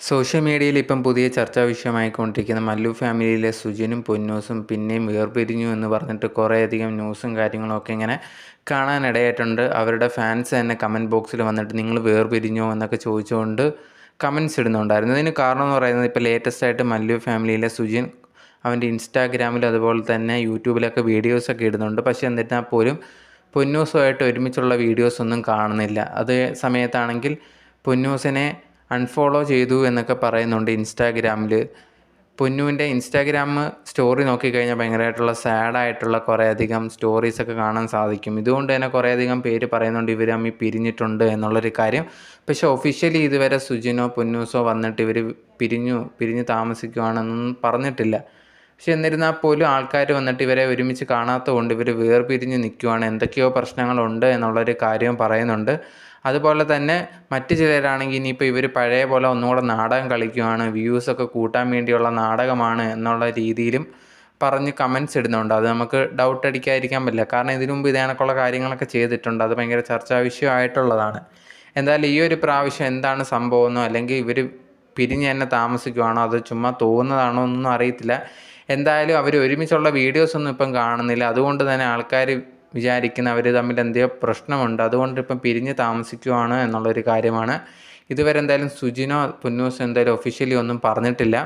Social മീഡിയയിൽ ഇപ്പം പുതിയ ചർച്ചാ വിഷയമായിക്കൊണ്ടിരിക്കുന്ന മല്ലു ഫാമിലിയിലെ സുജിനും പൊന്നൂസും പിന്നെയും വേർപിരിഞ്ഞു എന്ന് പറഞ്ഞിട്ട് കുറേയധികം ന്യൂസും കാര്യങ്ങളൊക്കെ ഇങ്ങനെ കാണാനിടയായിട്ടുണ്ട്. അവരുടെ ഫാൻസ് തന്നെ കമൻറ്റ് ബോക്സിൽ വന്നിട്ട് നിങ്ങൾ വേർപിരിഞ്ഞോ എന്നൊക്കെ ചോദിച്ചുകൊണ്ട് കമൻറ്റ്സ് ഇടുന്നുണ്ടായിരുന്നു. ഇതിന് കാരണം എന്ന് പറയുന്നത് ഇപ്പോൾ ലേറ്റസ്റ്റ് ആയിട്ട് മല്ലു ഫാമിലിയിലെ സുജിൻ അവൻ്റെ ഇൻസ്റ്റാഗ്രാമിൽ അതുപോലെ തന്നെ യൂട്യൂബിലൊക്കെ വീഡിയോസൊക്കെ ഇടുന്നുണ്ട്. പക്ഷേ എന്നിരുന്നാൽ പോലും പൊന്നൂസുമായിട്ട് ഒരുമിച്ചുള്ള വീഡിയോസൊന്നും കാണുന്നില്ല. അതേ സമയത്താണെങ്കിൽ പൊന്നൂസിനെ അൺഫോളോ ചെയ്തു എന്നൊക്കെ പറയുന്നുണ്ട് ഇൻസ്റ്റാഗ്രാമിൽ. പൊന്നുവിൻ്റെ ഇൻസ്റ്റാഗ്രാം സ്റ്റോറി നോക്കിക്കഴിഞ്ഞാൽ ഭയങ്കരമായിട്ടുള്ള സാഡായിട്ടുള്ള കുറേയധികം സ്റ്റോറീസൊക്കെ കാണാൻ സാധിക്കും. ഇതുകൊണ്ട് തന്നെ കുറേയധികം പേര് പറയുന്നുണ്ട് ഇവർ തമ്മിൽ പിരിഞ്ഞിട്ടുണ്ട് എന്നുള്ളൊരു കാര്യം. പക്ഷേ ഒഫീഷ്യലി ഇതുവരെ സുജിനോ പൊന്നൂസോ വന്നിട്ട് ഇവർ പിരിഞ്ഞ് താമസിക്കുകയാണെന്നൊന്നും പറഞ്ഞിട്ടില്ല. പക്ഷെ എന്നിരുന്നാൽ പോലും ആൾക്കാർ വന്നിട്ട് ഇവരെ ഒരുമിച്ച് കാണാത്തത് കൊണ്ട് ഇവർ വേർപിരിഞ്ഞ് നിൽക്കുകയാണ്, എന്തൊക്കെയോ പ്രശ്നങ്ങളുണ്ട് എന്നുള്ളൊരു കാര്യം പറയുന്നുണ്ട്. അതുപോലെ തന്നെ മറ്റ് ചിലരാണെങ്കിൽ ഇനിയിപ്പോൾ ഇവർ പഴയ പോലെ ഒന്നുകൂടെ നാടകം കളിക്കുകയാണ്, വ്യൂസൊക്കെ കൂട്ടാൻ വേണ്ടിയുള്ള നാടകമാണ് എന്നുള്ള രീതിയിലും പറഞ്ഞ് കമൻറ്റ്സ് ഇടുന്നുണ്ട്. അത് നമുക്ക് ഡൗട്ട് അടിക്കാതിരിക്കാൻ പറ്റില്ല. കാരണം ഇതിനു മുമ്പ് ഇതേ കണക്കുള്ള കാര്യങ്ങളൊക്കെ ചെയ്തിട്ടുണ്ട്. അത് ഭയങ്കര ചർച്ചാ വിഷയമായിട്ടുള്ളതാണ്. എന്തായാലും ഈ ഒരു പ്രാവശ്യം എന്താണ് സംഭവമെന്നോ അല്ലെങ്കിൽ ഇവർ പിരിഞ്ഞ് തന്നെ താമസിക്കുകയാണോ അത് ചുമ്മാ തോന്നുന്നതാണോ എന്നൊന്നും അറിയത്തില്ല. എന്തായാലും അവർ ഒരുമിച്ചുള്ള വീഡിയോസൊന്നും ഇപ്പം കാണുന്നില്ല. അതുകൊണ്ട് തന്നെ ആൾക്കാർ വിചാരിക്കുന്ന അവർ തമ്മിൽ എന്തെയോ പ്രശ്നമുണ്ട്, അതുകൊണ്ട് ഇപ്പം പിരിഞ്ഞ് താമസിക്കുകയാണ് എന്നുള്ളൊരു കാര്യമാണ്. ഇതുവരെ എന്തായാലും സുജിനോ പൊന്നൂസോ എന്തായാലും ഒഫീഷ്യലി ഒന്നും പറഞ്ഞിട്ടില്ല.